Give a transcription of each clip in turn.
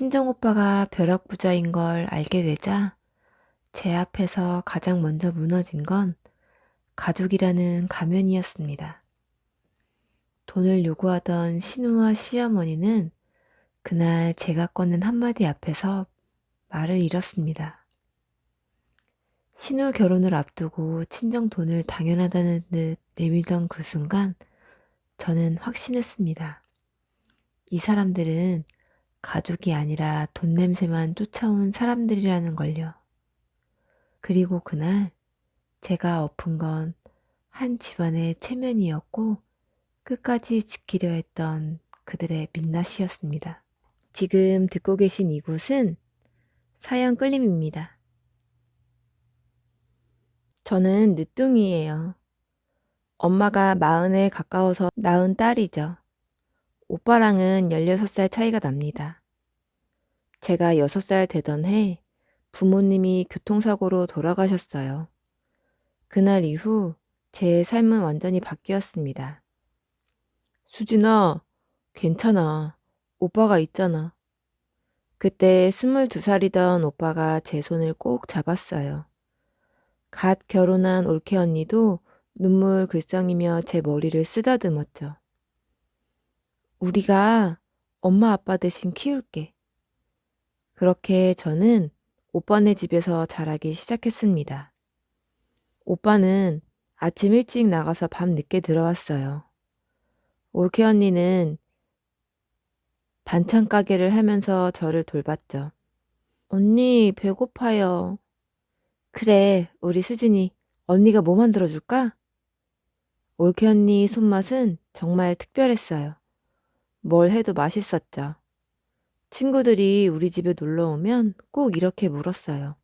친정오빠가 벼락부자인 걸 알게 되자 제 앞에서 가장 먼저 무너진 건 가족이라는 가면이었습니다. 돈을 요구하던 신우와 시어머니는 그날 제가 꺼낸 한마디 앞에서 말을 잃었습니다. 신우 결혼을 앞두고 친정 돈을 당연하다는 듯 내밀던 그 순간 저는 확신했습니다. 이 사람들은 가족이 아니라 돈 냄새만 쫓아온 사람들이라는 걸요. 그리고 그날 제가 엎은 건 한 집안의 체면이었고 끝까지 지키려 했던 그들의 민낯이었습니다. 지금 듣고 계신 이곳은 사연 끌림입니다. 저는 늦둥이에요. 엄마가 40에 가까워서 낳은 딸이죠. 오빠랑은 16살 차이가 납니다. 제가 6살 되던 해 부모님이 교통사고로 돌아가셨어요. 그날 이후 제 삶은 완전히 바뀌었습니다. 수진아, 괜찮아. 오빠가 있잖아. 그때 22살이던 오빠가 제 손을 꼭 잡았어요. 갓 결혼한 올케 언니도 눈물 글썽이며 제 머리를 쓰다듬었죠. 우리가 엄마 아빠 대신 키울게. 그렇게 저는 오빠네 집에서 자라기 시작했습니다. 오빠는 아침 일찍 나가서 밤 늦게 들어왔어요. 올케 언니는 반찬 가게를 하면서 저를 돌봤죠. 언니, 배고파요. 그래, 우리 수진이 언니가 뭐 만들어줄까? 올케 언니 손맛은 정말 특별했어요. 뭘 해도 맛있었죠. 친구들이 우리 집에 놀러 오면 꼭 이렇게 물었어요.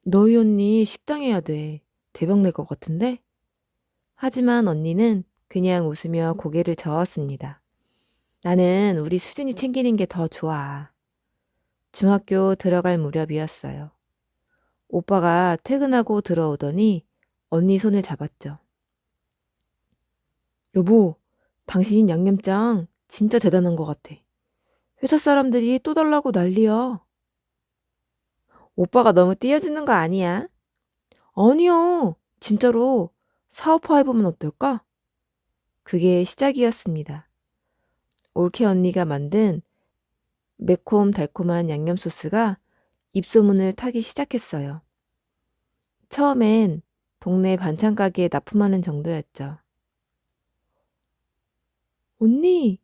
너희 언니 식당 해야 돼. 대박 낼 것 같은데? 하지만 언니는 그냥 웃으며 고개를 저었습니다. 나는 우리 수진이 챙기는 게 더 좋아. 중학교 들어갈 무렵이었어요. 오빠가 퇴근하고 들어오더니 언니 손을 잡았죠. 여보, 당신 양념장 진짜 대단한 것 같아. 회사 사람들이 또 달라고 난리야. 오빠가 너무 띄워주는 거 아니야? 아니요. 진짜로 사업화해보면 어떨까? 그게 시작이었습니다. 올케 언니가 만든 매콤달콤한 양념 소스가 입소문을 타기 시작했어요. 처음엔 동네 반찬 가게에 납품하는 정도였죠. 언니,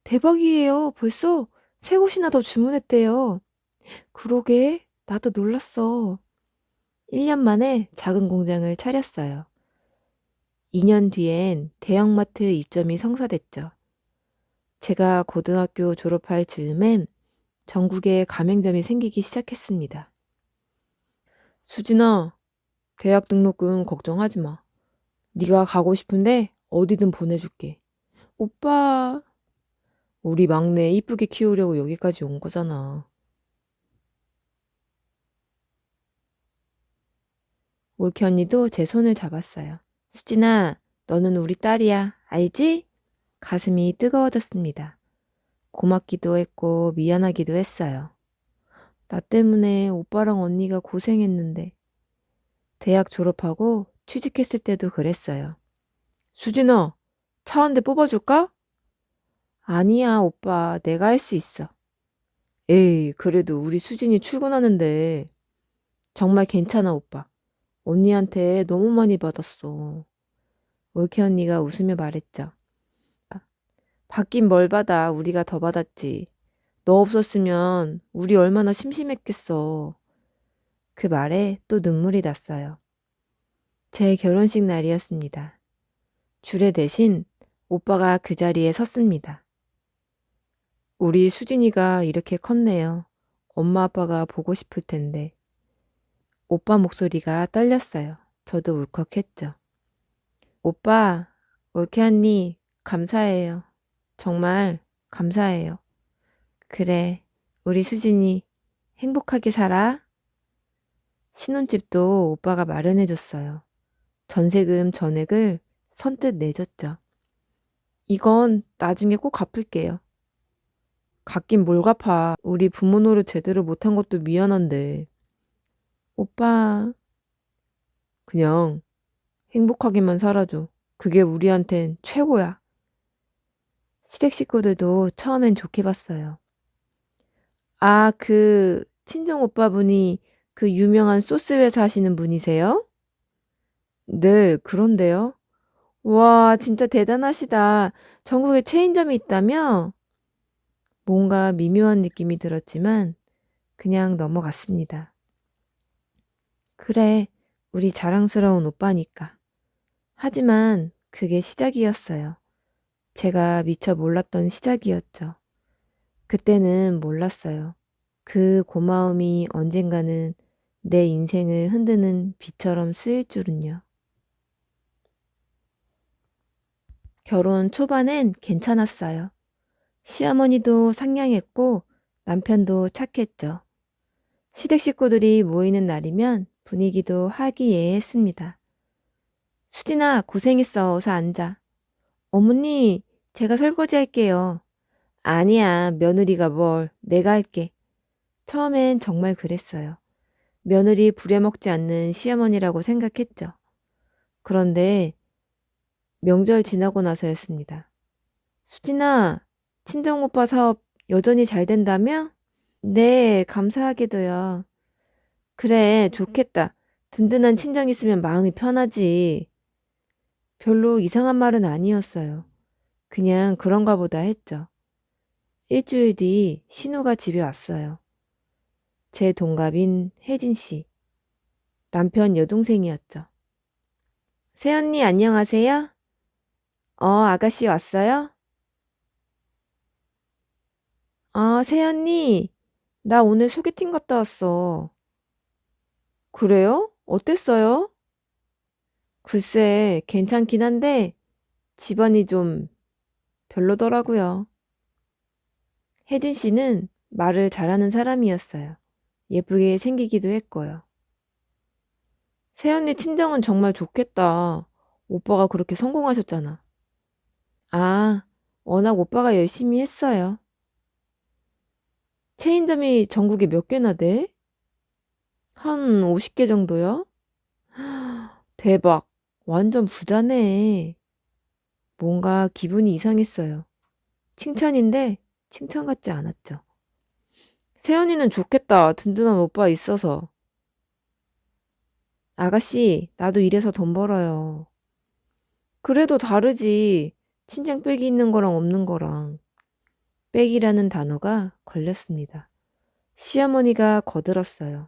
대박이에요. 벌써 3곳이나 더 주문했대요. 그러게, 나도 놀랐어. 1년 만에 작은 공장을 차렸어요. 2년 뒤엔 대형마트 입점이 성사됐죠. 제가 고등학교 졸업할 즈음엔 전국에 가맹점이 생기기 시작했습니다. 수진아, 대학 등록금 걱정하지 마. 네가 가고 싶은데 어디든 보내줄게. 오빠, 우리 막내 이쁘게 키우려고 여기까지 온 거잖아. 올케 언니도 제 손을 잡았어요. 수진아, 너는 우리 딸이야. 알지? 가슴이 뜨거워졌습니다. 고맙기도 했고 미안하기도 했어요. 나 때문에 오빠랑 언니가 고생했는데 대학 졸업하고 취직했을 때도 그랬어요. 수진아, 차 한 대 뽑아줄까? 아니야, 오빠. 내가 할 수 있어. 에이, 그래도 우리 수진이 출근하는데 정말 괜찮아, 오빠. 언니한테 너무 많이 받았어. 올케 언니가 웃으며 말했죠. 받긴 뭘 받아. 우리가 더 받았지. 너 없었으면 우리 얼마나 심심했겠어. 그 말에 또 눈물이 났어요. 제 결혼식 날이었습니다. 주례 대신 오빠가 그 자리에 섰습니다. 우리 수진이가 이렇게 컸네요. 엄마 아빠가 보고 싶을 텐데. 오빠 목소리가 떨렸어요. 저도 울컥했죠. 오빠, 올케 언니, 감사해요. 정말 감사해요. 그래, 우리 수진이 행복하게 살아. 신혼집도 오빠가 마련해줬어요. 전세금 전액을 선뜻 내줬죠. 이건 나중에 꼭 갚을게요. 갚긴 뭘 갚아. 우리 부모 노릇 제대로 못한 것도 미안한데. 오빠, 그냥 행복하게만 살아줘. 그게 우리한텐 최고야. 시댁 식구들도 처음엔 좋게 봤어요. 아, 그 친정 오빠분이 그 유명한 소스 회사 하시는 분이세요? 네, 그런데요. 와, 진짜 대단하시다. 전국에 체인점이 있다며? 뭔가 미묘한 느낌이 들었지만 그냥 넘어갔습니다. 그래, 우리 자랑스러운 오빠니까. 하지만 그게 시작이었어요. 제가 미처 몰랐던 시작이었죠. 그때는 몰랐어요. 그 고마움이 언젠가는 내 인생을 흔드는 비처럼 쓰일 줄은요. 결혼 초반엔 괜찮았어요. 시어머니도 상냥했고 남편도 착했죠. 시댁 식구들이 모이는 날이면 분위기도 화기애애했습니다. 수진아, 고생했어. 어서 앉아. 어머니, 제가 설거지 할게요. 아니야, 며느리가 뭘. 내가 할게. 처음엔 정말 그랬어요. 며느리 부려먹지 않는 시어머니라고 생각했죠. 그런데 명절 지나고 나서였습니다. 수진아, 친정오빠 사업 여전히 잘 된다며? 네, 감사하게도요. 그래, 좋겠다. 든든한 친정 있으면 마음이 편하지. 별로 이상한 말은 아니었어요. 그냥 그런가 보다 했죠. 일주일 뒤 신우가 집에 왔어요. 제 동갑인 혜진 씨. 남편 여동생이었죠. 새언니 안녕하세요? 아가씨 왔어요? 새언니, 나 오늘 소개팅 갔다 왔어. 그래요? 어땠어요? 글쎄, 괜찮긴 한데 집안이 좀 별로더라고요. 혜진 씨는 말을 잘하는 사람이었어요. 예쁘게 생기기도 했고요. 새언니 친정은 정말 좋겠다. 오빠가 그렇게 성공하셨잖아. 아, 워낙 오빠가 열심히 했어요. 체인점이 전국에 몇 개나 돼? 한 50개 정도요? 대박. 완전 부자네. 뭔가 기분이 이상했어요. 칭찬인데 칭찬 같지 않았죠. 세연이는 좋겠다. 든든한 오빠 있어서. 아가씨, 나도 이래서 돈 벌어요. 그래도 다르지. 친정 빽이 있는 거랑 없는 거랑. 빽이라는 단어가 걸렸습니다. 시어머니가 거들었어요.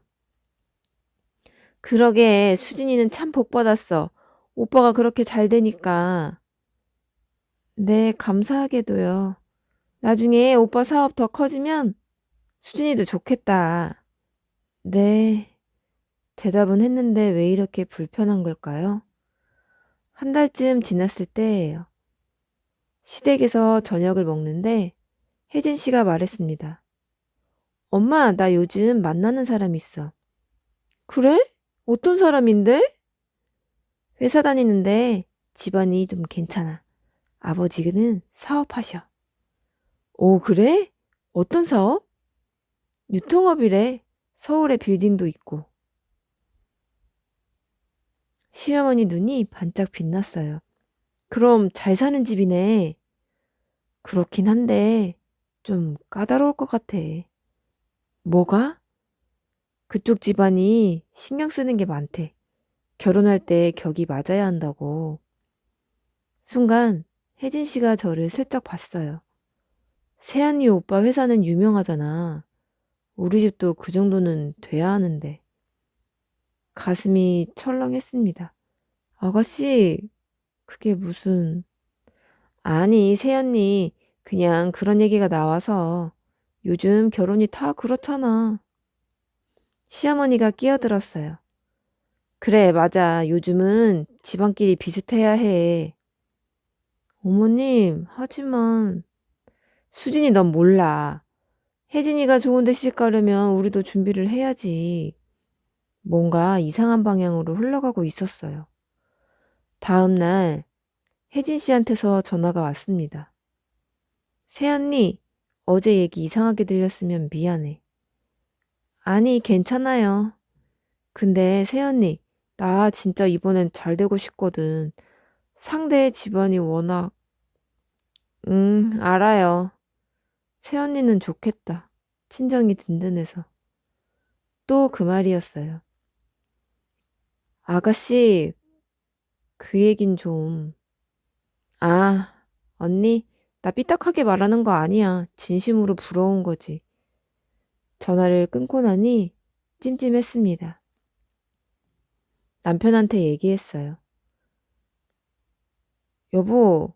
그러게, 수진이는 참 복 받았어. 오빠가 그렇게 잘 되니까. 네, 감사하게도요. 나중에 오빠 사업 더 커지면 수진이도 좋겠다. 네. 대답은 했는데 왜 이렇게 불편한 걸까요? 한 달쯤 지났을 때예요. 시댁에서 저녁을 먹는데 혜진 씨가 말했습니다. 엄마, 나 요즘 만나는 사람 있어. 그래? 어떤 사람인데? 회사 다니는데 집안이 좀 괜찮아. 아버지는 사업하셔. 오, 그래? 어떤 사업? 유통업이래. 서울에 빌딩도 있고. 시어머니 눈이 반짝 빛났어요. 그럼 잘 사는 집이네. 그렇긴 한데 좀 까다로울 것 같아. 뭐가? 그쪽 집안이 신경 쓰는 게 많대. 결혼할 때 격이 맞아야 한다고. 순간 혜진 씨가 저를 슬쩍 봤어요. 세안이 오빠 회사는 유명하잖아. 우리 집도 그 정도는 돼야 하는데. 가슴이 철렁했습니다. 아가씨, 그게 무슨... 아니, 새언니, 그냥 그런 얘기가 나와서 요즘 결혼이 다 그렇잖아. 시어머니가 끼어들었어요. 그래, 맞아. 요즘은 집안끼리 비슷해야 해. 어머님, 하지만 수진이 넌 몰라. 혜진이가 좋은 데 시집 가려면 우리도 준비를 해야지. 뭔가 이상한 방향으로 흘러가고 있었어요. 다음 날 혜진 씨한테서 전화가 왔습니다. 새언니, 어제 얘기 이상하게 들렸으면 미안해. 아니, 괜찮아요. 근데 새언니, 나 진짜 이번엔 잘 되고 싶거든. 상대 집안이 워낙, 알아요. 새언니는 좋겠다. 친정이 든든해서. 또 그 말이었어요. 아가씨, 그 얘긴 좀. 아, 언니, 나 삐딱하게 말하는 거 아니야. 진심으로 부러운 거지. 전화를 끊고 나니 찜찜했습니다. 남편한테 얘기했어요. 여보,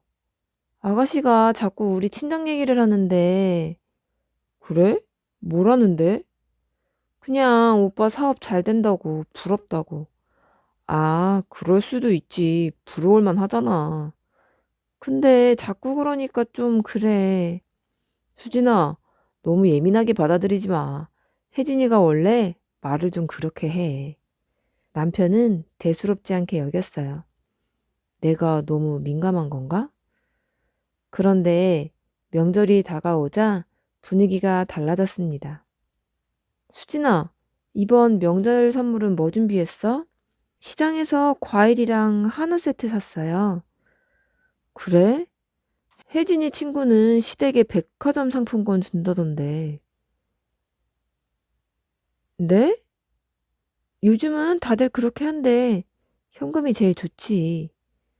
아가씨가 자꾸 우리 친정 얘기를 하는데, 그래? 뭐라는데? 그냥 오빠 사업 잘 된다고, 부럽다고. 아, 그럴 수도 있지. 부러울만 하잖아. 근데 자꾸 그러니까 좀 그래. 수진아, 너무 예민하게 받아들이지 마. 혜진이가 원래 말을 좀 그렇게 해. 남편은 대수롭지 않게 여겼어요. 내가 너무 민감한 건가? 그런데 명절이 다가오자 분위기가 달라졌습니다. 수진아, 이번 명절 선물은 뭐 준비했어? 시장에서 과일이랑 한우 세트 샀어요. 그래? 혜진이 친구는 시댁에 백화점 상품권 준다던데. 네? 요즘은 다들 그렇게 한대. 현금이 제일 좋지.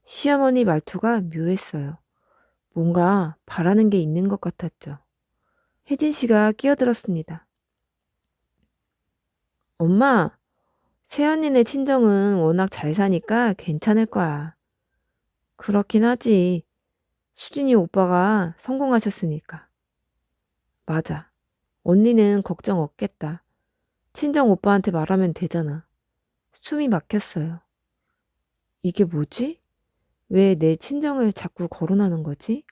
시어머니 말투가 묘했어요. 뭔가 바라는 게 있는 것 같았죠. 혜진 씨가 끼어들었습니다. 엄마, 새언니네 친정은 워낙 잘 사니까 괜찮을 거야. 그렇긴 하지. 수진이 오빠가 성공하셨으니까. 맞아. 언니는 걱정 없겠다. 친정 오빠한테 말하면 되잖아. 숨이 막혔어요. 이게 뭐지? 왜 내 친정을 자꾸 거론하는 거지?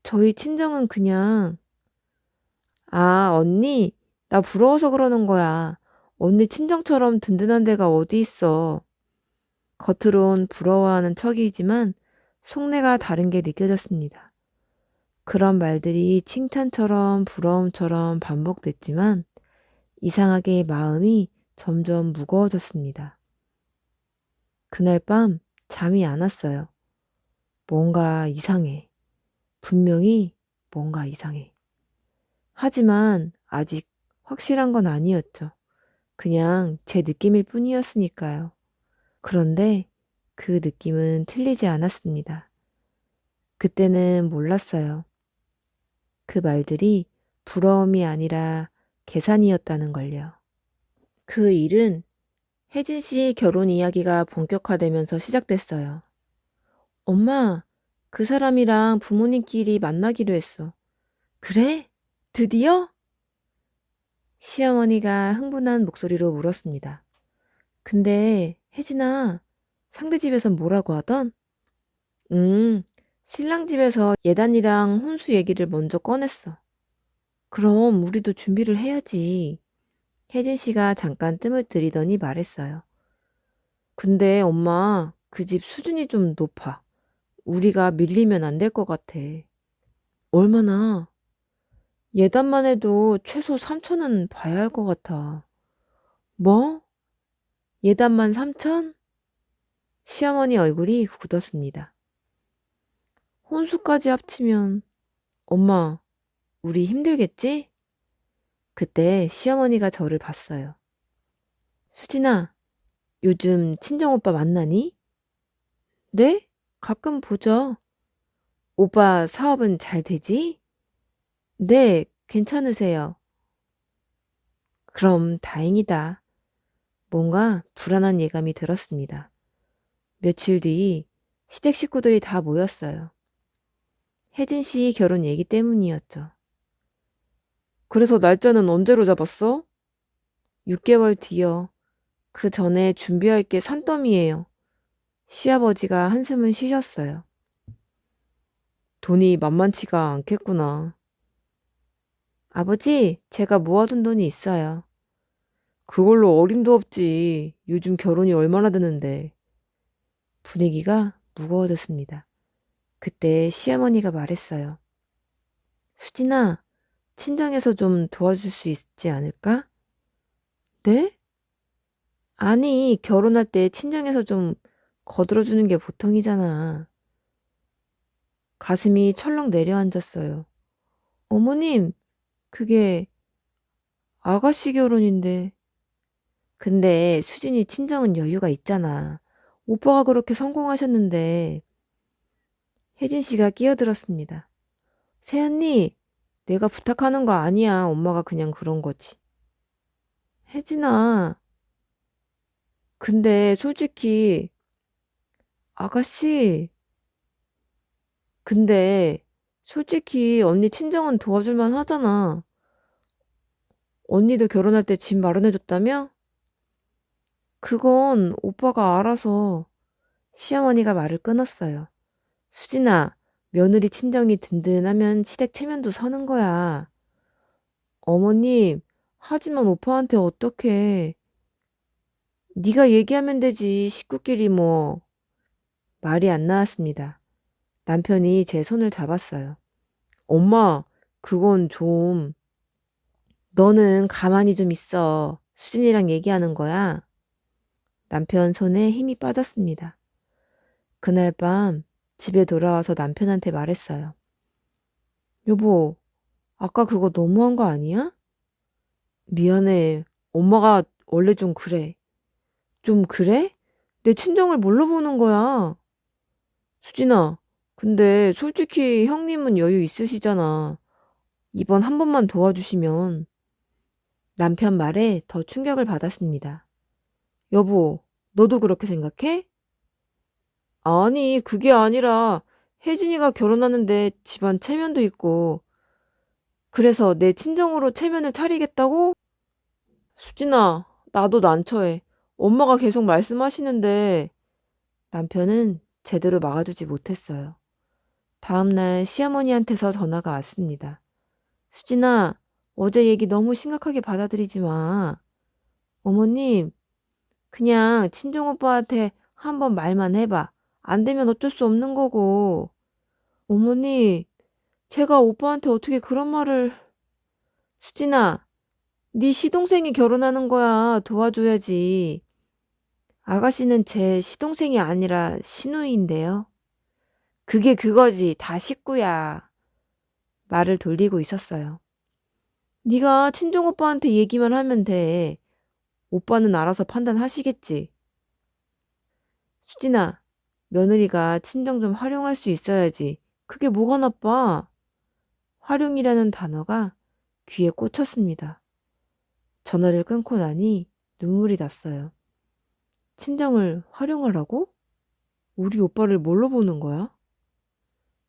저희 친정은 그냥, 아, 언니, 나 부러워서 그러는 거야. 언니 친정처럼 든든한 데가 어디 있어. 겉으론 부러워하는 척이지만 속내가 다른 게 느껴졌습니다. 그런 말들이 칭찬처럼 부러움처럼 반복됐지만 이상하게 마음이 점점 무거워졌습니다. 그날 밤 잠이 안 왔어요. 뭔가 이상해. 분명히 뭔가 이상해. 하지만 아직 확실한 건 아니었죠. 그냥 제 느낌일 뿐이었으니까요. 그런데 그 느낌은 틀리지 않았습니다. 그때는 몰랐어요. 그 말들이 부러움이 아니라 계산이었다는 걸요. 그 일은 혜진 씨 결혼 이야기가 본격화되면서 시작됐어요. 엄마, 그 사람이랑 부모님끼리 만나기로 했어. 그래? 드디어? 시어머니가 흥분한 목소리로 물었습니다. 근데 혜진아, 상대 집에선 뭐라고 하던? 신랑 집에서 예단이랑 혼수 얘기를 먼저 꺼냈어. 그럼 우리도 준비를 해야지. 혜진 씨가 잠깐 뜸을 들이더니 말했어요. 근데 엄마, 그 집 수준이 좀 높아. 우리가 밀리면 안 될 것 같아. 얼마나? 예단만 해도 최소 3천은 봐야 할 것 같아. 뭐? 예단만 3천? 시어머니 얼굴이 굳었습니다. 혼수까지 합치면 엄마, 우리 힘들겠지? 그때 시어머니가 저를 봤어요. 수진아, 요즘 친정오빠 만나니? 네? 가끔 보죠. 오빠 사업은 잘 되지? 네, 괜찮으세요. 그럼 다행이다. 뭔가 불안한 예감이 들었습니다. 며칠 뒤 시댁 식구들이 다 모였어요. 혜진 씨 결혼 얘기 때문이었죠. 그래서 날짜는 언제로 잡았어? 6개월 뒤요. 그 전에 준비할 게 산더미예요. 시아버지가 한숨을 쉬셨어요. 돈이 만만치가 않겠구나. 아버지, 제가 모아둔 돈이 있어요. 그걸로 어림도 없지. 요즘 결혼이 얼마나 드는데. 분위기가 무거워졌습니다. 그때 시어머니가 말했어요. 수진아, 친정에서 좀 도와줄 수 있지 않을까? 네? 아니, 결혼할 때 친정에서 좀 거들어주는 게 보통이잖아. 가슴이 철렁 내려앉았어요. 어머님, 그게 아가씨 결혼인데. 근데 수진이 친정은 여유가 있잖아. 오빠가 그렇게 성공하셨는데. 혜진 씨가 끼어들었습니다. 새언니, 내가 부탁하는 거 아니야. 엄마가 그냥 그런 거지. 혜진아, 근데 솔직히 아가씨, 근데 솔직히 언니 친정은 도와줄 만 하잖아. 언니도 결혼할 때 집 마련해줬다며? 그건 오빠가 알아서. 시어머니가 말을 끊었어요. 수진아, 며느리 친정이 든든하면 시댁 체면도 서는 거야. 어머님, 하지만 오빠한테 어떡해. 네가 얘기하면 되지. 식구끼리 뭐. 말이 안 나왔습니다. 남편이 제 손을 잡았어요. 엄마, 그건 좀. 너는 가만히 좀 있어. 수진이랑 얘기하는 거야. 남편 손에 힘이 빠졌습니다. 그날 밤 집에 돌아와서 남편한테 말했어요. 여보, 아까 그거 너무한 거 아니야? 미안해. 엄마가 원래 좀 그래. 좀 그래? 내 친정을 뭘로 보는 거야? 수진아, 근데 솔직히 형님은 여유 있으시잖아. 이번 한 번만 도와주시면. 남편 말에 더 충격을 받았습니다. 여보, 너도 그렇게 생각해? 아니, 그게 아니라 혜진이가 결혼하는데 집안 체면도 있고 그래서 내 친정으로 체면을 차리겠다고? 수진아, 나도 난처해. 엄마가 계속 말씀하시는데 남편은 제대로 막아주지 못했어요. 다음날 시어머니한테서 전화가 왔습니다. 수진아, 어제 얘기 너무 심각하게 받아들이지 마. 어머님, 그냥 친정오빠한테 한번 말만 해봐. 안 되면 어쩔 수 없는 거고. 어머니, 제가 오빠한테 어떻게 그런 말을... 수진아, 네 시동생이 결혼하는 거야. 도와줘야지. 아가씨는 제 시동생이 아니라 시누이인데요. 그게 그거지. 다 식구야. 말을 돌리고 있었어요. 네가 친정오빠한테 얘기만 하면 돼. 오빠는 알아서 판단하시겠지. 수진아, 며느리가 친정 좀 활용할 수 있어야지. 그게 뭐가 나빠? 활용이라는 단어가 귀에 꽂혔습니다. 전화를 끊고 나니 눈물이 났어요. 친정을 활용하라고? 우리 오빠를 뭘로 보는 거야?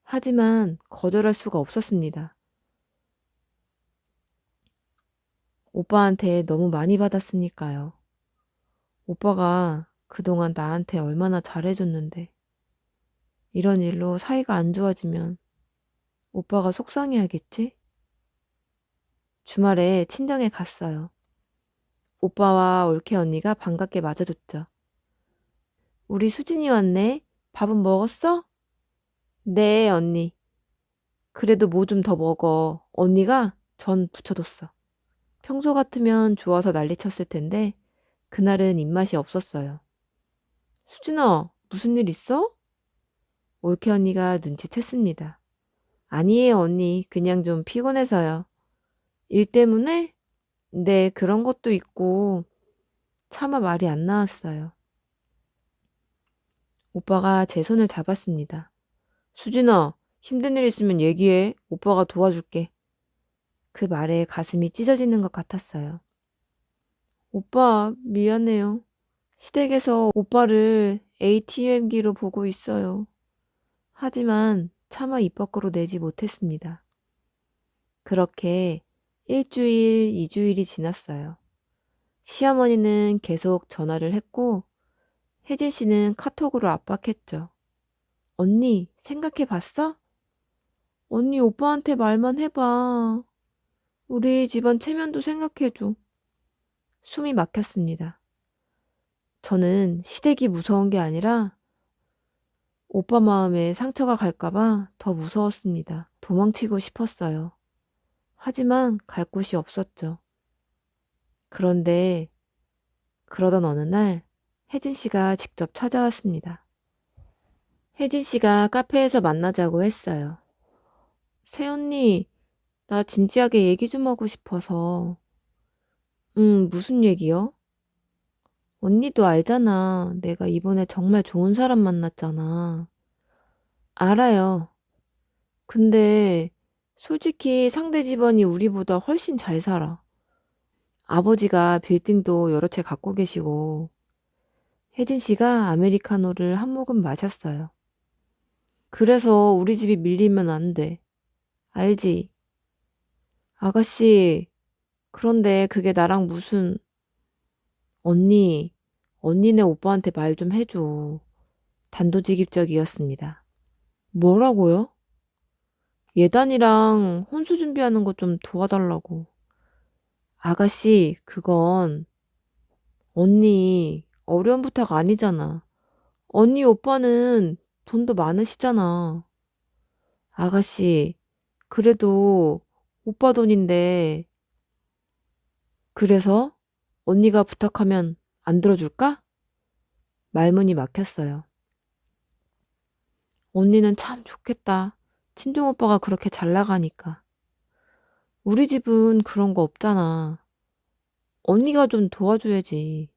하지만 거절할 수가 없었습니다. 오빠한테 너무 많이 받았으니까요. 오빠가 그동안 나한테 얼마나 잘해줬는데 이런 일로 사이가 안 좋아지면 오빠가 속상해하겠지? 주말에 친정에 갔어요. 오빠와 올케 언니가 반갑게 맞아줬죠. 우리 수진이 왔네. 밥은 먹었어? 네, 언니. 그래도 뭐 좀 더 먹어. 언니가 전 부쳐뒀어. 평소 같으면 좋아서 난리쳤을 텐데 그날은 입맛이 없었어요. 수진아, 무슨 일 있어? 올케 언니가 눈치챘습니다. 아니에요, 언니. 그냥 좀 피곤해서요. 일 때문에? 네, 그런 것도 있고 차마 말이 안 나왔어요. 오빠가 제 손을 잡았습니다. 수진아, 힘든 일 있으면 얘기해. 오빠가 도와줄게. 그 말에 가슴이 찢어지는 것 같았어요. 오빠, 미안해요. 시댁에서 오빠를 ATM기로 보고 있어요. 하지만 차마 입 밖으로 내지 못했습니다. 그렇게 일주일, 이주일이 지났어요. 시어머니는 계속 전화를 했고 혜진 씨는 카톡으로 압박했죠. 언니, 생각해 봤어? 언니, 오빠한테 말만 해봐. 우리 집안 체면도 생각해줘. 숨이 막혔습니다. 저는 시댁이 무서운 게 아니라 오빠 마음에 상처가 갈까봐 더 무서웠습니다. 도망치고 싶었어요. 하지만 갈 곳이 없었죠. 그런데 그러던 어느 날 혜진 씨가 직접 찾아왔습니다. 혜진 씨가 카페에서 만나자고 했어요. 새언니, 나 진지하게 얘기 좀 하고 싶어서. 무슨 얘기요? 언니도 알잖아. 내가 이번에 정말 좋은 사람 만났잖아. 알아요. 근데 솔직히 상대 집안이 우리보다 훨씬 잘 살아. 아버지가 빌딩도 여러 채 갖고 계시고. 혜진 씨가 아메리카노를 한 모금 마셨어요. 그래서 우리 집이 밀리면 안 돼. 알지? 아가씨, 그런데 그게 나랑 무슨... 언니, 언니네 오빠한테 말 좀 해줘. 단도직입적이었습니다. 뭐라고요? 예단이랑 혼수 준비하는 거 좀 도와달라고. 아가씨, 그건 언니 어려운 부탁 아니잖아. 언니 오빠는 돈도 많으시잖아. 아가씨, 그래도 오빠 돈인데, 그래서 언니가 부탁하면 안 들어줄까? 말문이 막혔어요. 언니는 참 좋겠다. 친정 오빠가 그렇게 잘 나가니까. 우리 집은 그런 거 없잖아. 언니가 좀 도와줘야지.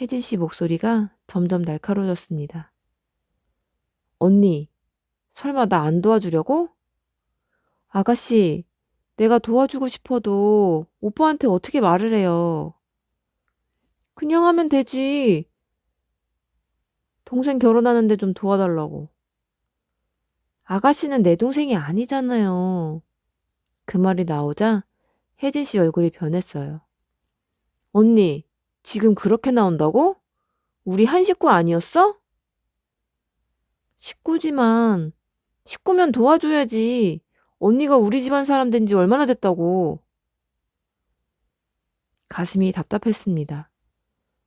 혜진 씨 목소리가 점점 날카로워졌습니다. 언니, 설마 나 안 도와주려고? 아가씨, 내가 도와주고 싶어도 오빠한테 어떻게 말을 해요? 그냥 하면 되지. 동생 결혼하는데 좀 도와달라고. 아가씨는 내 동생이 아니잖아요. 그 말이 나오자 혜진 씨 얼굴이 변했어요. 언니, 지금 그렇게 나온다고? 우리 한 식구 아니었어? 식구지만, 식구면 도와줘야지. 언니가 우리 집안 사람 된 지 얼마나 됐다고. 가슴이 답답했습니다.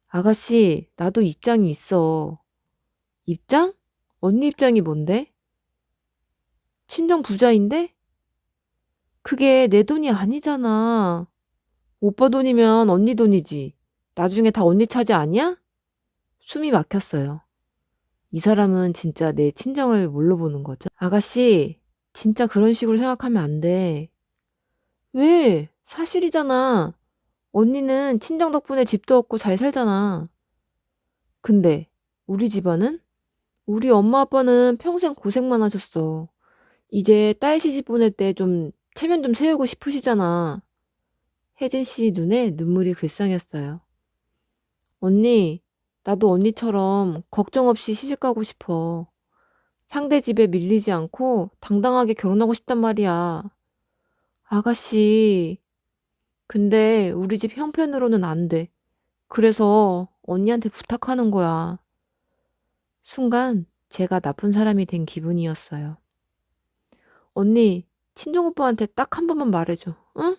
아가씨, 나도 입장이 있어. 입장? 언니 입장이 뭔데? 친정 부자인데? 그게 내 돈이 아니잖아. 오빠 돈이면 언니 돈이지. 나중에 다 언니 차지 아니야? 숨이 막혔어요. 이 사람은 진짜 내 친정을 뭘로 보는 거죠? 아가씨, 진짜 그런 식으로 생각하면 안 돼. 왜? 사실이잖아. 언니는 친정 덕분에 집도 얻고 잘 살잖아. 근데 우리 집안은? 우리 엄마 아빠는 평생 고생만 하셨어. 이제 딸 시집 보낼 때 좀 체면 좀 세우고 싶으시잖아. 혜진 씨 눈에 눈물이 글썽였어요. 언니, 나도 언니처럼 걱정 없이 시집 가고 싶어. 상대 집에 밀리지 않고 당당하게 결혼하고 싶단 말이야. 아가씨, 근데 우리 집 형편으로는 안 돼. 그래서 언니한테 부탁하는 거야. 순간 제가 나쁜 사람이 된 기분이었어요. 언니, 친정오빠한테 딱 한 번만 말해줘. 응?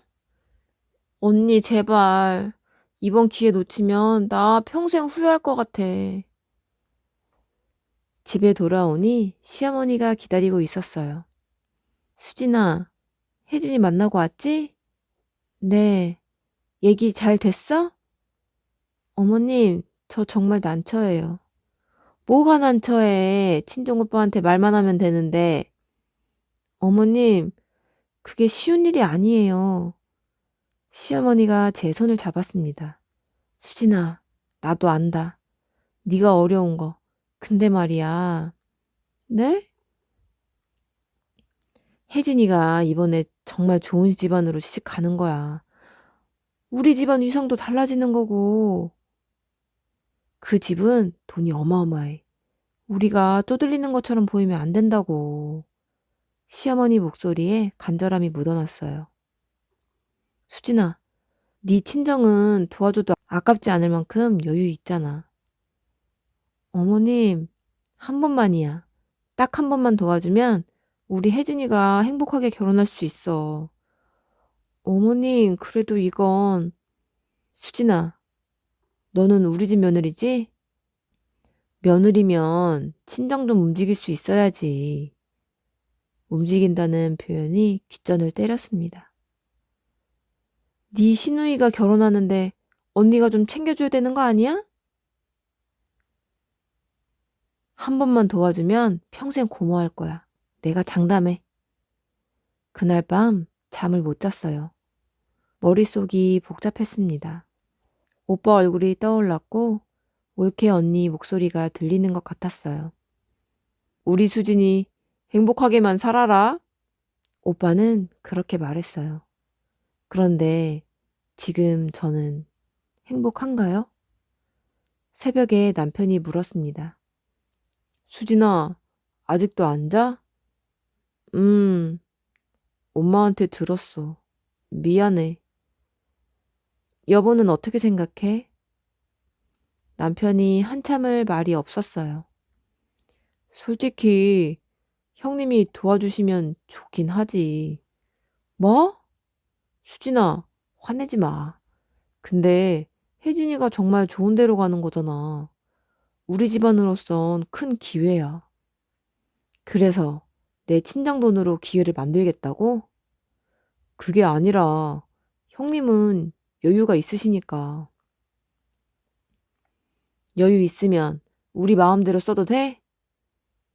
언니, 제발. 이번 기회 놓치면 나 평생 후회할 것 같아. 집에 돌아오니 시어머니가 기다리고 있었어요. 수진아, 혜진이 만나고 왔지? 네. 얘기 잘 됐어? 어머님, 저 정말 난처해요. 뭐가 난처해? 친정오빠한테 말만 하면 되는데. 어머님, 그게 쉬운 일이 아니에요. 시어머니가 제 손을 잡았습니다. 수진아, 나도 안다. 네가 어려운 거. 근데 말이야. 네? 혜진이가 이번에 정말 좋은 집안으로 시집 가는 거야. 우리 집안 위상도 달라지는 거고. 그 집은 돈이 어마어마해. 우리가 쪼들리는 것처럼 보이면 안 된다고. 시어머니 목소리에 간절함이 묻어났어요. 수진아, 네 친정은 도와줘도 아깝지 않을 만큼 여유 있잖아. 어머님, 한 번만이야. 딱 한 번만 도와주면 우리 혜진이가 행복하게 결혼할 수 있어. 어머님, 그래도 이건... 수진아, 너는 우리 집 며느리지? 며느리면 친정 좀 움직일 수 있어야지. 움직인다는 표현이 귓전을 때렸습니다. 네 시누이가 결혼하는데 언니가 좀 챙겨줘야 되는 거 아니야? 한 번만 도와주면 평생 고마워할 거야. 내가 장담해. 그날 밤 잠을 못 잤어요. 머릿속이 복잡했습니다. 오빠 얼굴이 떠올랐고 올케 언니 목소리가 들리는 것 같았어요. 우리 수진이 행복하게만 살아라. 오빠는 그렇게 말했어요. 그런데 지금 저는 행복한가요? 새벽에 남편이 물었습니다. 수진아, 아직도 안 자? 엄마한테 들었어. 미안해. 여보는 어떻게 생각해? 남편이 한참을 말이 없었어요. 솔직히 형님이 도와주시면 좋긴 하지. 뭐? 수진아, 화내지 마. 근데 혜진이가 정말 좋은 데로 가는 거잖아. 우리 집안으로선 큰 기회야. 그래서 내 친정 돈으로 기회를 만들겠다고? 그게 아니라 형님은 여유가 있으시니까. 여유 있으면 우리 마음대로 써도 돼?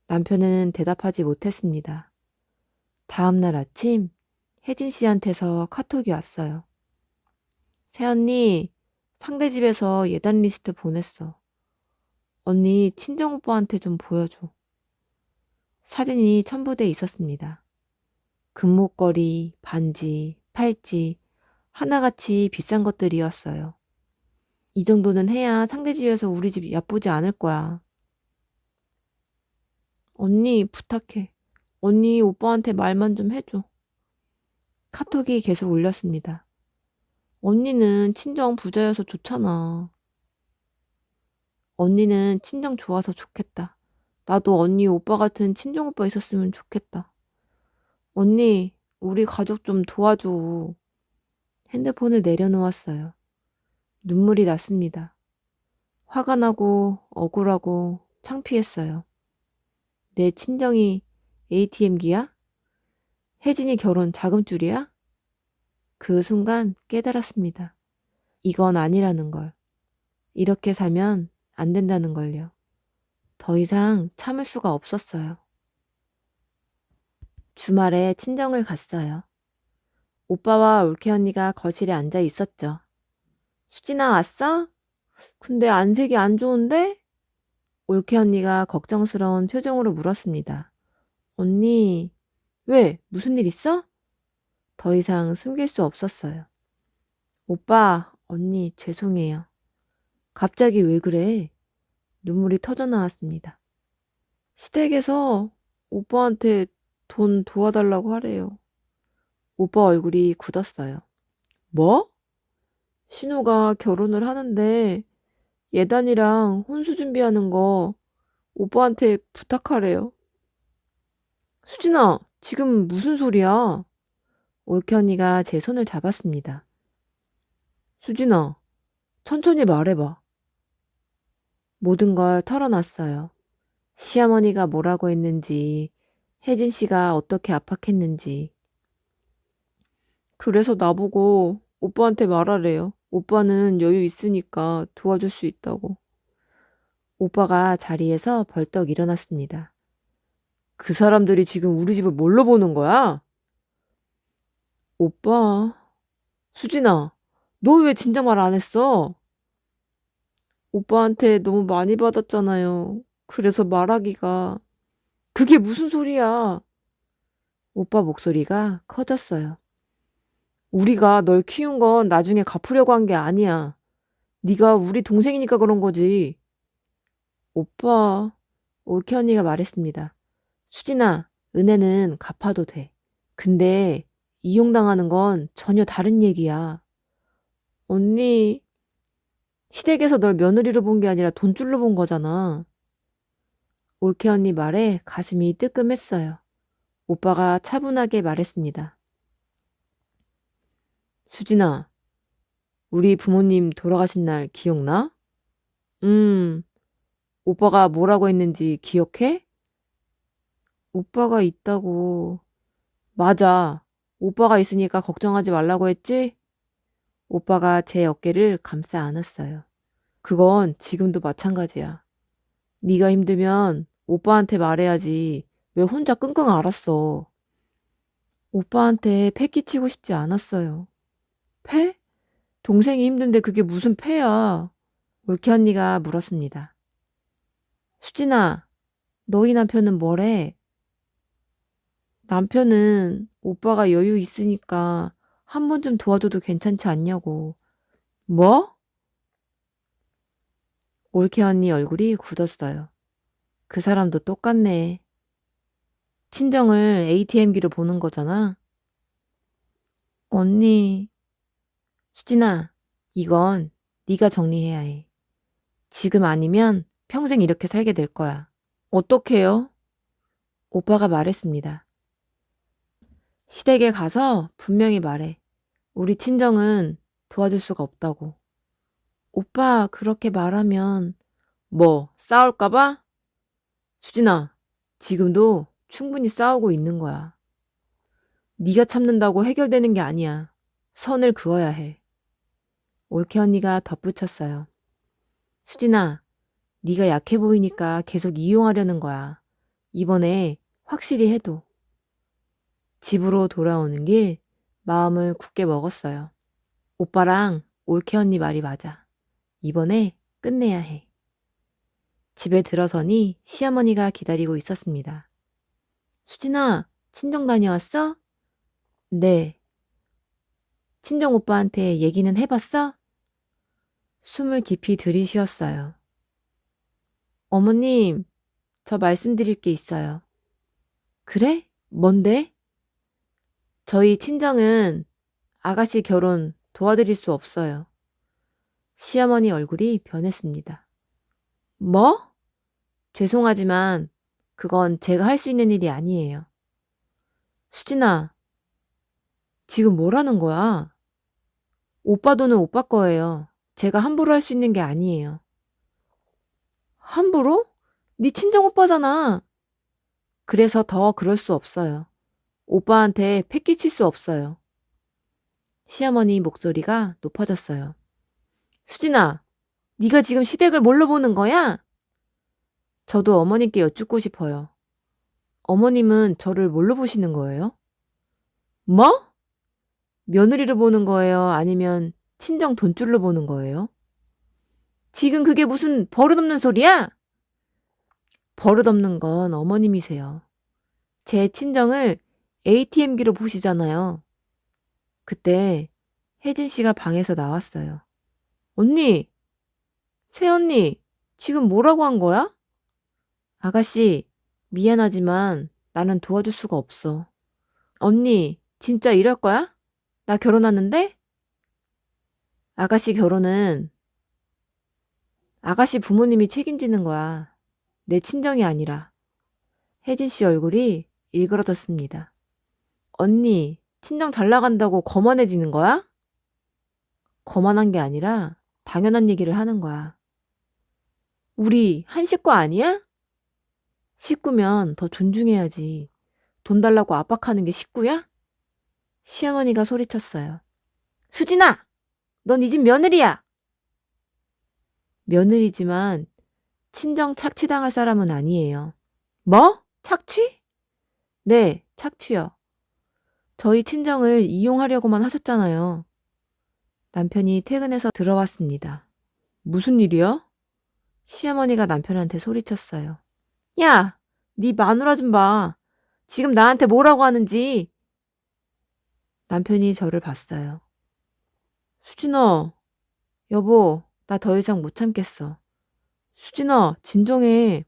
남편은 대답하지 못했습니다. 다음날 아침 혜진 씨한테서 카톡이 왔어요. 새언니, 상대 집에서 예단 리스트 보냈어. 언니 친정오빠한테 좀 보여줘. 사진이 첨부돼 있었습니다. 금목걸이, 반지, 팔찌, 하나같이 비싼 것들이었어요. 이 정도는 해야 상대 집에서 우리 집 얕보지 않을 거야. 언니 부탁해. 언니 오빠한테 말만 좀 해줘. 카톡이 계속 울렸습니다. 언니는 친정 부자여서 좋잖아. 언니는 친정 좋아서 좋겠다. 나도 언니 오빠 같은 친정 오빠 있었으면 좋겠다. 언니, 우리 가족 좀 도와줘. 핸드폰을 내려놓았어요. 눈물이 났습니다. 화가 나고 억울하고 창피했어요. 내 친정이 ATM기야? 혜진이 결혼 자금줄이야? 그 순간 깨달았습니다. 이건 아니라는 걸. 이렇게 사면 안 된다는 걸요. 더 이상 참을 수가 없었어요. 주말에 친정을 갔어요. 오빠와 올케 언니가 거실에 앉아 있었죠. 수진아 왔어? 근데 안색이 안 좋은데? 올케 언니가 걱정스러운 표정으로 물었습니다. 언니, 왜? 무슨 일 있어? 더 이상 숨길 수 없었어요. 오빠, 언니, 죄송해요. 갑자기 왜 그래? 눈물이 터져 나왔습니다. 시댁에서 오빠한테 돈 도와달라고 하래요. 오빠 얼굴이 굳었어요. 뭐? 신우가 결혼을 하는데 예단이랑 혼수 준비하는 거 오빠한테 부탁하래요. 수진아, 지금 무슨 소리야? 올케 언니가 제 손을 잡았습니다. 수진아, 천천히 말해봐. 모든 걸 털어놨어요. 시어머니가 뭐라고 했는지, 혜진 씨가 어떻게 압박했는지. 그래서 나보고 오빠한테 말하래요. 오빠는 여유 있으니까 도와줄 수 있다고. 오빠가 자리에서 벌떡 일어났습니다. 그 사람들이 지금 우리 집을 뭘로 보는 거야? 오빠, 수진아, 너 왜 진작 말 안 했어? 오빠한테 너무 많이 받았잖아요. 그래서 말하기가. 그게 무슨 소리야? 오빠 목소리가 커졌어요. 우리가 널 키운 건 나중에 갚으려고 한 게 아니야. 네가 우리 동생이니까 그런 거지. 오빠, 올케 언니가 말했습니다. 수진아, 은혜는 갚아도 돼. 근데 이용당하는 건 전혀 다른 얘기야. 언니, 시댁에서 널 며느리로 본 게 아니라 돈줄로 본 거잖아. 올케 언니 말에 가슴이 뜨끔했어요. 오빠가 차분하게 말했습니다. 수진아, 우리 부모님 돌아가신 날 기억나? 오빠가 뭐라고 했는지 기억해? 오빠가 있다고 맞아. 오빠가 있으니까 걱정하지 말라고 했지? 오빠가 제 어깨를 감싸 안았어요. 그건 지금도 마찬가지야. 네가 힘들면 오빠한테 말해야지. 왜 혼자 끙끙 앓았어. 오빠한테 패 끼치고 싶지 않았어요. 패? 동생이 힘든데 그게 무슨 패야. 올케 언니가 물었습니다. 수진아, 너희 남편은 뭐래? 남편은 오빠가 여유 있으니까 한 번쯤 도와줘도 괜찮지 않냐고. 뭐? 올케 언니 얼굴이 굳었어요. 그 사람도 똑같네. 친정을 ATM기로 보는 거잖아. 언니, 수진아, 이건 네가 정리해야 해. 지금 아니면 평생 이렇게 살게 될 거야. 어떡해요? 오빠가 말했습니다. 시댁에 가서 분명히 말해. 우리 친정은 도와줄 수가 없다고. 오빠 그렇게 말하면 뭐 싸울까 봐? 수진아, 지금도 충분히 싸우고 있는 거야. 네가 참는다고 해결되는 게 아니야. 선을 그어야 해. 올케 언니가 덧붙였어요. 수진아, 네가 약해 보이니까 계속 이용하려는 거야. 이번에 확실히 해도. 집으로 돌아오는 길 마음을 굳게 먹었어요. 오빠랑 올케 언니 말이 맞아. 이번에 끝내야 해. 집에 들어서니 시어머니가 기다리고 있었습니다. 수진아, 친정 다녀왔어? 네. 친정 오빠한테 얘기는 해봤어? 숨을 깊이 들이쉬었어요. 어머님, 저 말씀드릴 게 있어요. 그래? 뭔데? 저희 친정은 아가씨 결혼 도와드릴 수 없어요. 시어머니 얼굴이 변했습니다. 뭐? 죄송하지만 그건 제가 할 수 있는 일이 아니에요. 수진아, 지금 뭐라는 거야? 오빠 돈은 오빠 거예요. 제가 함부로 할 수 있는 게 아니에요. 함부로? 네 친정 오빠잖아. 그래서 더 그럴 수 없어요. 오빠한테 패 끼칠 수 없어요. 시어머니 목소리가 높아졌어요. 수진아, 네가 지금 시댁을 뭘로 보는 거야? 저도 어머님께 여쭙고 싶어요. 어머님은 저를 뭘로 보시는 거예요? 뭐? 며느리로 보는 거예요? 아니면 친정 돈줄로 보는 거예요? 지금 그게 무슨 버릇없는 소리야? 버릇없는 건 어머님이세요. 제 친정을 ATM기로 보시잖아요. 그때 혜진 씨가 방에서 나왔어요. 언니, 새언니, 지금 뭐라고 한 거야? 아가씨, 미안하지만 나는 도와줄 수가 없어. 언니, 진짜 이럴 거야? 나 결혼하는데? 아가씨 결혼은 아가씨 부모님이 책임지는 거야. 내 친정이 아니라. 혜진 씨 얼굴이 일그러졌습니다. 언니, 친정 잘 나간다고 거만해지는 거야? 거만한 게 아니라 당연한 얘기를 하는 거야. 우리 한 식구 아니야? 식구면 더 존중해야지. 돈 달라고 압박하는 게 식구야? 시어머니가 소리쳤어요. 수진아! 넌 이 집 며느리야! 며느리지만 친정 착취당할 사람은 아니에요. 뭐? 착취? 네, 착취요. 저희 친정을 이용하려고만 하셨잖아요. 남편이 퇴근해서 들어왔습니다. 무슨 일이야? 시어머니가 남편한테 소리쳤어요. 야, 네 마누라 좀 봐. 지금 나한테 뭐라고 하는지. 남편이 저를 봤어요. 수진아, 여보, 나 더 이상 못 참겠어. 수진아, 진정해.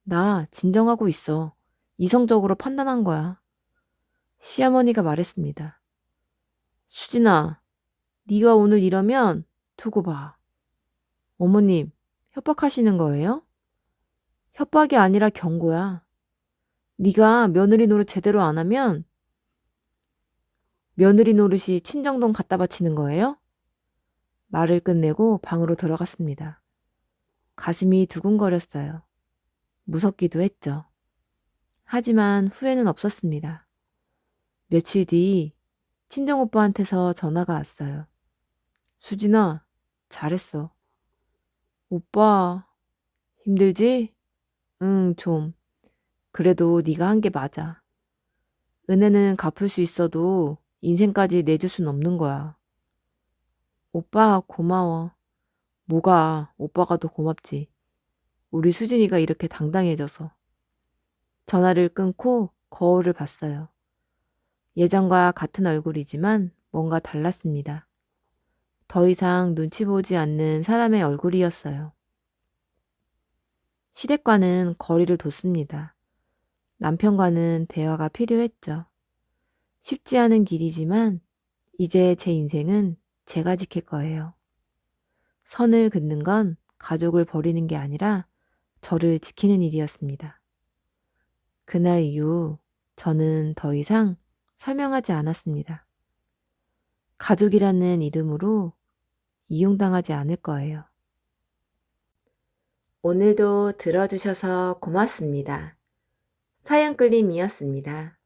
나 진정하고 있어. 이성적으로 판단한 거야. 시어머니가 말했습니다. 수진아, 네가 오늘 이러면 두고 봐. 어머님, 협박하시는 거예요? 협박이 아니라 경고야. 네가 며느리 노릇 제대로 안 하면 며느리 노릇이 친정돈 갖다 바치는 거예요? 말을 끝내고 방으로 들어갔습니다. 가슴이 두근거렸어요. 무섭기도 했죠. 하지만 후회는 없었습니다. 며칠 뒤 친정오빠한테서 전화가 왔어요. 수진아, 잘했어. 오빠, 힘들지? 응, 좀. 그래도 네가 한 게 맞아. 은혜는 갚을 수 있어도 인생까지 내줄 순 없는 거야. 오빠, 고마워. 뭐가, 오빠가 더 고맙지. 우리 수진이가 이렇게 당당해져서. 전화를 끊고 거울을 봤어요. 예전과 같은 얼굴이지만 뭔가 달랐습니다. 더 이상 눈치 보지 않는 사람의 얼굴이었어요. 시댁과는 거리를 뒀습니다. 남편과는 대화가 필요했죠. 쉽지 않은 길이지만 이제 제 인생은 제가 지킬 거예요. 선을 긋는 건 가족을 버리는 게 아니라 저를 지키는 일이었습니다. 그날 이후 저는 더 이상 설명하지 않았습니다. 가족이라는 이름으로 이용당하지 않을 거예요. 오늘도 들어주셔서 고맙습니다. 사연끌림이었습니다.